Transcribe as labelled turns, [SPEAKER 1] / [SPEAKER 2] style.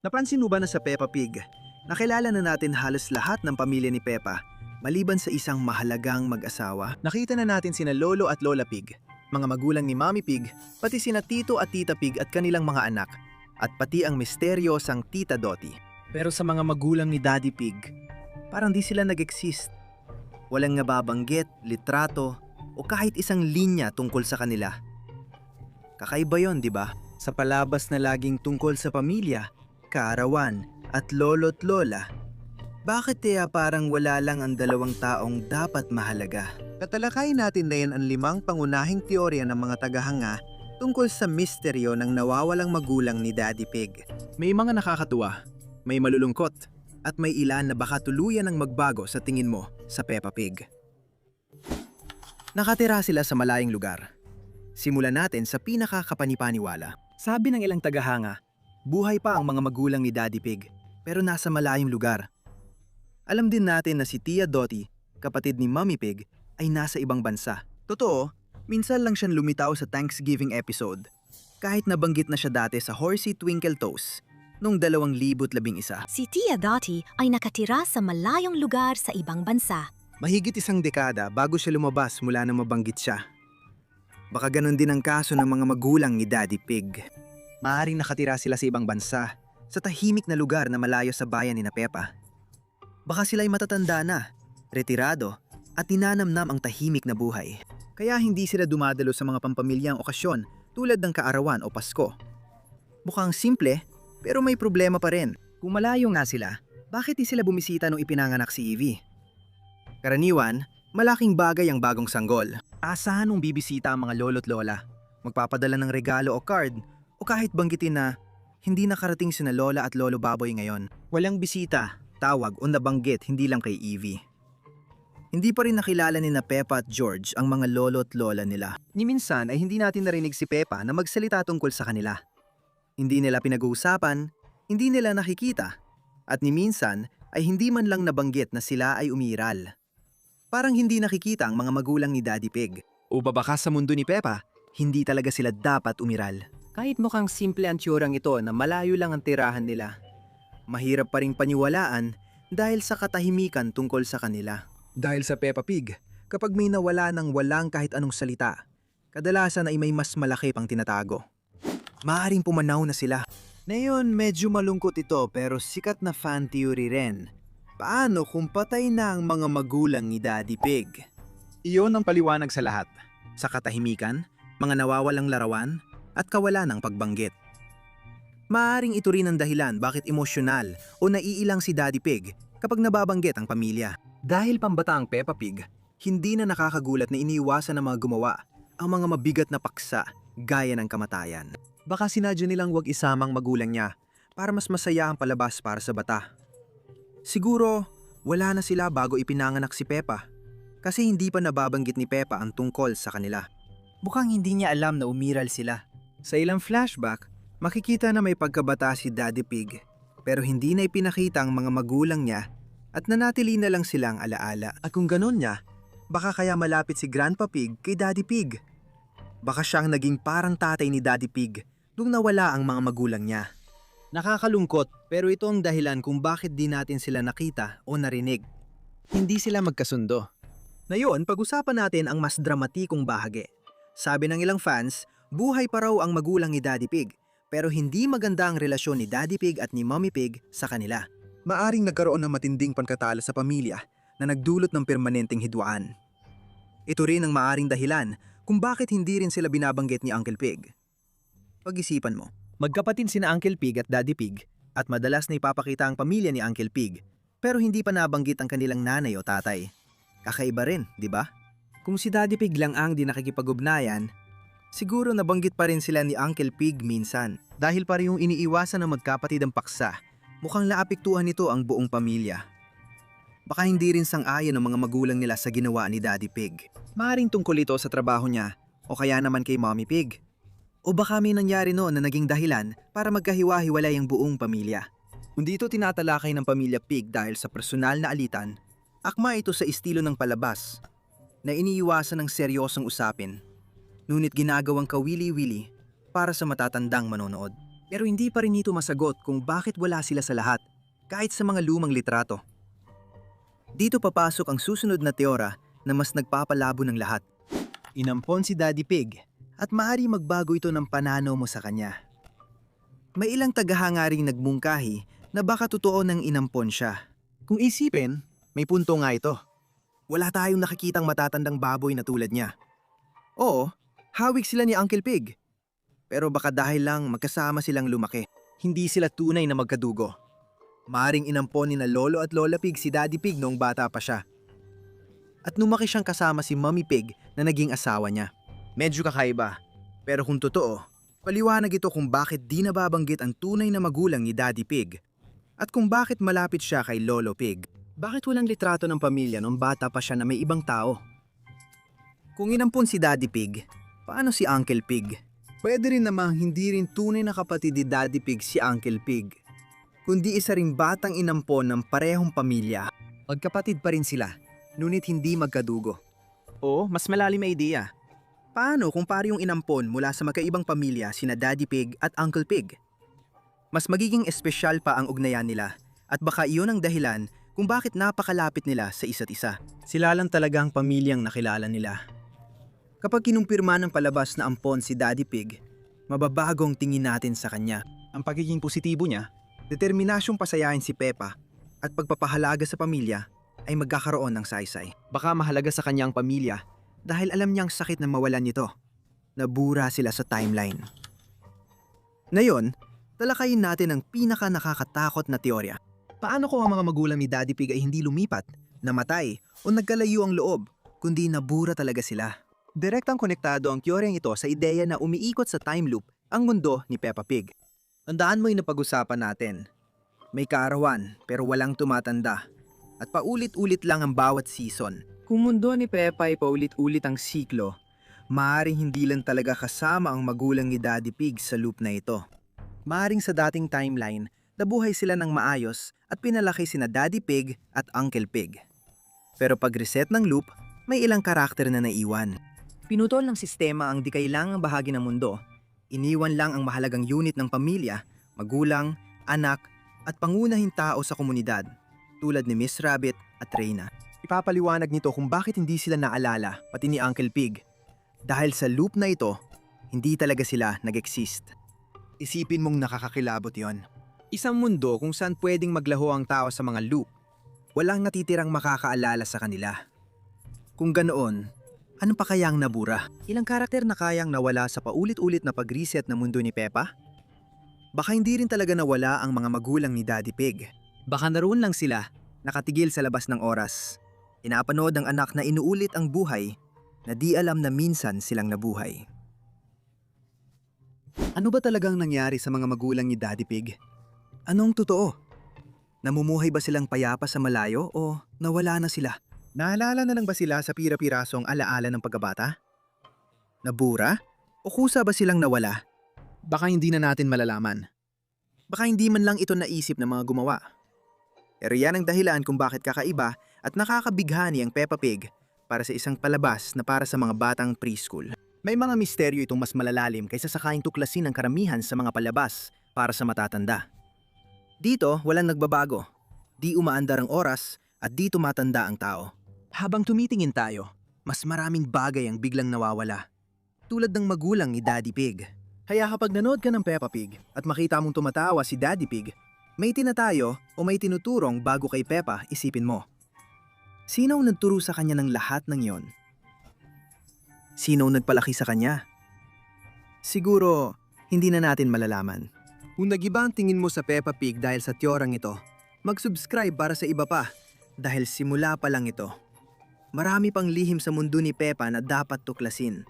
[SPEAKER 1] Napansin mo ba na sa Peppa Pig, nakilala na natin halos lahat ng pamilya ni Peppa, maliban sa isang mahalagang mag-asawa? Nakita na natin sina Lolo at Lola Pig, mga magulang ni Mommy Pig, pati sina Tito at Tita Pig at kanilang mga anak, at pati ang misteryosang Tita Dottie. Pero sa mga magulang ni Daddy Pig, parang di sila nag-exist. Walang nababanggit, litrato, o kahit isang linya tungkol sa kanila. Kakaiba yon, di ba? Sa palabas na laging tungkol sa pamilya, kaarawan, at lolo't lola, bakit kaya parang wala lang ang dalawang taong dapat mahalaga? Tatalakayin natin ngayon ang 5 pangunahing teorya ng mga tagahanga tungkol sa misteryo ng nawawalang magulang ni Daddy Pig. May mga nakakatuwa, may malulungkot, at may ilan na baka tuluyan ang magbago sa tingin mo sa Peppa Pig. Nakatira sila sa malayong lugar. Simulan natin sa pinakakapanipaniwala. Sabi ng ilang tagahanga, buhay pa ang mga magulang ni Daddy Pig, pero nasa malayong lugar. Alam din natin na si Tia Dottie, kapatid ni Mommy Pig, ay nasa ibang bansa. Totoo, minsan lang siyang lumitaw sa Thanksgiving episode, kahit nabanggit na siya dati sa Horsey Twinkle Toes noong 2011.
[SPEAKER 2] Si Tia Dottie ay nakatira sa malayong lugar sa ibang bansa.
[SPEAKER 1] Mahigit 1 dekada bago siya lumabas mula nang mabanggit siya. Baka ganun din ang kaso ng mga magulang ni Daddy Pig. Maaaring nakatira sila sa ibang bansa, sa tahimik na lugar na malayo sa bayan ni Peppa. Baka sila'y matatanda na, retirado, at tinanamnam ang tahimik na buhay. Kaya hindi sila dumadalo sa mga pampamilyang okasyon tulad ng kaarawan o Pasko. Mukhang simple, pero may problema pa rin. Kung malayo nga sila, bakit di sila bumisita nung ipinanganak si Evie? Karaniwan, malaking bagay ang bagong sanggol. Asahan mong bibisita ang mga lolo't lola, magpapadala ng regalo o card, o kahit banggitin na hindi nakarating sina Lola at Lolo Baboy ngayon. Walang bisita, tawag o nabanggit hindi lang kay Evie. Hindi pa rin nakilala ni Peppa at George ang mga lolo't lola nila. Ni minsan ay hindi natin narinig si Peppa na magsalita tungkol sa kanila. Hindi nila pinag-uusapan, hindi nila nakikita, at ni minsan ay hindi man lang nabanggit na sila ay umiral. Parang hindi nakikita ang mga magulang ni Daddy Pig. O baka sa mundo ni Peppa, hindi talaga sila dapat umiral. Kahit mukhang simple ang tiyurang ito na malayo lang ang tirahan nila, mahirap pa ring paniwalaan dahil sa katahimikan tungkol sa kanila. Dahil sa Peppa Pig, kapag may nawala ng walang kahit anong salita, kadalasan ay may mas malaki pang tinatago. Maaaring pumanaw na sila. Ngayon medyo malungkot ito pero sikat na fan theory rin. Paano kung patay na ang mga magulang ni Daddy Pig? Iyon ang paliwanag sa lahat. Sa katahimikan, mga nawawalang larawan, at kawalan ng pagbanggit. Maaaring ito rin ang dahilan bakit emosyonal o naiilang si Daddy Pig kapag nababanggit ang pamilya. Dahil pambata ang Peppa Pig, hindi na nakakagulat na iniiwasan ng mga gumawa ang mga mabigat na paksa gaya ng kamatayan. Baka sinadya nilang wag isamang magulang niya para mas masaya ang palabas para sa bata. Siguro, wala na sila bago ipinanganak si Peppa kasi hindi pa nababanggit ni Peppa ang tungkol sa kanila. Mukhang hindi niya alam na umiral sila. Sa ilang flashback, makikita na may pagkabata si Daddy Pig pero hindi na ipinakita ang mga magulang niya at nanatili na lang silang alaala. At kung ganun niya, baka kaya malapit si Grandpa Pig kay Daddy Pig. Baka siyang naging parang tatay ni Daddy Pig nung nawala ang mga magulang niya. Nakakalungkot pero ito ang dahilan kung bakit di natin sila nakita o narinig. Hindi sila magkasundo. Ngayon, pag-usapan natin ang mas dramatikong bahagi. Sabi ng ilang fans, buhay pa raw ang magulang ni Daddy Pig pero hindi maganda ang relasyon ni Daddy Pig at ni Mommy Pig sa kanila. Maaring nagkaroon ng matinding pagkatalo sa pamilya na nagdulot ng permanenteng hidwaan. Ito rin ang maaring dahilan kung bakit hindi rin sila binabanggit ni Uncle Pig. Pag-isipan mo. Magkapatid sina Uncle Pig at Daddy Pig at madalas na ipapakita ang pamilya ni Uncle Pig pero hindi pa nabanggit ang kanilang nanay o tatay. Kakaiba rin, di ba? Kung si Daddy Pig lang ang di nakikipag-ugnayan, siguro nabanggit pa rin sila ni Uncle Pig minsan. Dahil pa rin yung iniiwasan ng magkapatid ang paksa, mukhang naapektuhan nito ang buong pamilya. Baka hindi rin sang-ayon ng mga magulang nila sa ginawa ni Daddy Pig. Maaring tungkol ito sa trabaho niya o kaya naman kay Mommy Pig. O baka may nangyari noon na naging dahilan para magkahiwa-hiwalay ang buong pamilya. Kung dito tinatalakay ng pamilya Pig dahil sa personal na alitan, akma ito sa estilo ng palabas na iniiwasan ng seryosong usapin, ngunit ginagawang kawili-wili para sa matatandang manonood. Pero hindi pa rin ito masagot kung bakit wala sila sa lahat, kahit sa mga lumang litrato. Dito papasok ang susunod na teora na mas nagpapalabo ng lahat. Inampon si Daddy Pig at maaari magbago ito ng pananaw mo sa kanya. May ilang tagahanga ring nagmungkahi na baka totoo nang inampon siya. Kung isipin, may punto nga ito. Wala tayong nakikitang matatandang baboy na tulad niya. Oo, hawig sila ni Uncle Pig. Pero baka dahil lang magkasama silang lumaki, hindi sila tunay na magkadugo. Maaring inampon ni na Lolo at Lola Pig si Daddy Pig noong bata pa siya. At lumaki siyang kasama si Mommy Pig na naging asawa niya. Medyo kakaiba, pero kung totoo, paliwanag ito kung bakit di nababanggit ang tunay na magulang ni Daddy Pig at kung bakit malapit siya kay Lolo Pig. Bakit walang litrato ng pamilya noong bata pa siya na may ibang tao? Kung inampon si Daddy Pig, paano si Uncle Pig? Pwede rin namang hindi rin tunay na kapatid ni Daddy Pig si Uncle Pig, kundi isa ring batang inampon ng parehong pamilya. Magkapatid pa rin sila, ngunit hindi magkadugo. O, mas malalim na ideya. Paano kung pari yung inampon mula sa magkaibang pamilya sina Daddy Pig at Uncle Pig? Mas magiging espesyal pa ang ugnayan nila at baka iyon ang dahilan kung bakit napakalapit nila sa isa't isa. Sila lang talaga ang pamilyang nakilala nila. Kapag kinumpirma ng palabas na ampon si Daddy Pig, mababagong tingin natin sa kanya. Ang pagiging positibo niya, determinasyong pasayahin si Peppa at pagpapahalaga sa pamilya ay magkakaroon ng saysay. Baka mahalaga sa kanya ang pamilya dahil alam niyang sakit na mawalan nito. Nabura sila sa timeline. Ngayon, talakayin natin ang pinaka nakakatakot na teorya. Paano kung ang mga magulang ni Daddy Pig ay hindi lumipat, namatay o nagkalayo ang loob, kundi nabura talaga sila? Direktang konektado ang teoryang ito sa ideya na umiikot sa time loop ang mundo ni Peppa Pig. Tandaan mo yung napag-usapan natin. May kaarawan pero walang tumatanda at paulit-ulit lang ang bawat season. Kung mundo ni Peppa ay paulit-ulit ang siklo, maaaring hindi lang talaga kasama ang magulang ni Daddy Pig sa loop na ito. Maaaring sa dating timeline, nabuhay sila ng maayos at pinalaki sina Daddy Pig at Uncle Pig. Pero pag reset ng loop, may ilang karakter na naiwan. Pinutol ng sistema ang di kailangang bahagi ng mundo. Iniwan lang ang mahalagang unit ng pamilya, magulang, anak, at pangunahing tao sa komunidad, tulad ni Miss Rabbit at Reyna. Ipapaliwanag nito kung bakit hindi sila naalala, pati ni Uncle Pig. Dahil sa loop na ito, hindi talaga sila nag-exist. Isipin mong nakakakilabot yon. Isang mundo kung saan pwedeng maglaho ang tao sa mga loop. Walang natitirang makakaalala sa kanila. Kung ganoon, ano pa kayang nabura? Ilang karakter na kayang nawala sa paulit-ulit na pag-reset na mundo ni Peppa? Baka hindi rin talaga nawala ang mga magulang ni Daddy Pig. Baka naroon lang sila, nakatigil sa labas ng oras. Pinapanood ng anak na inuulit ang buhay na di alam na minsan silang nabuhay. Ano ba talagang nangyari sa mga magulang ni Daddy Pig? Anong totoo? Namumuhay ba silang payapa sa malayo o nawala na sila? Naalala na lang ba sila sa pira-pirasong alaala ng pagkabata? Nabura? O kusa ba silang nawala? Baka hindi na natin malalaman. Baka hindi man lang ito naisip ng mga gumawa. Pero yan ang dahilan kung bakit kakaiba at nakakabighani ang Peppa Pig para sa isang palabas na para sa mga batang preschool. May mga misteryo itong mas malalalim kaysa sa kaing tuklasin ng karamihan sa mga palabas para sa matatanda. Dito, walang nagbabago. Di umaandar ang oras at di tumatanda ang tao. Habang tumitingin tayo, mas maraming bagay ang biglang nawawala. Tulad ng magulang ni Daddy Pig. Kaya kapag nanood ka ng Peppa Pig at makita mong tumatawa si Daddy Pig, may tinatayo o may tinuturong bago kay Peppa, isipin mo. Sino ang nagturo sa kanya ng lahat ng yon? Sino ang nagpalaki sa kanya? Siguro, hindi na natin malalaman. Kung nag-iba ang tingin mo sa Peppa Pig dahil sa teorang ito, mag-subscribe para sa iba pa dahil simula pa lang ito. Marami pang lihim sa mundo ni Peppa na dapat tuklasin.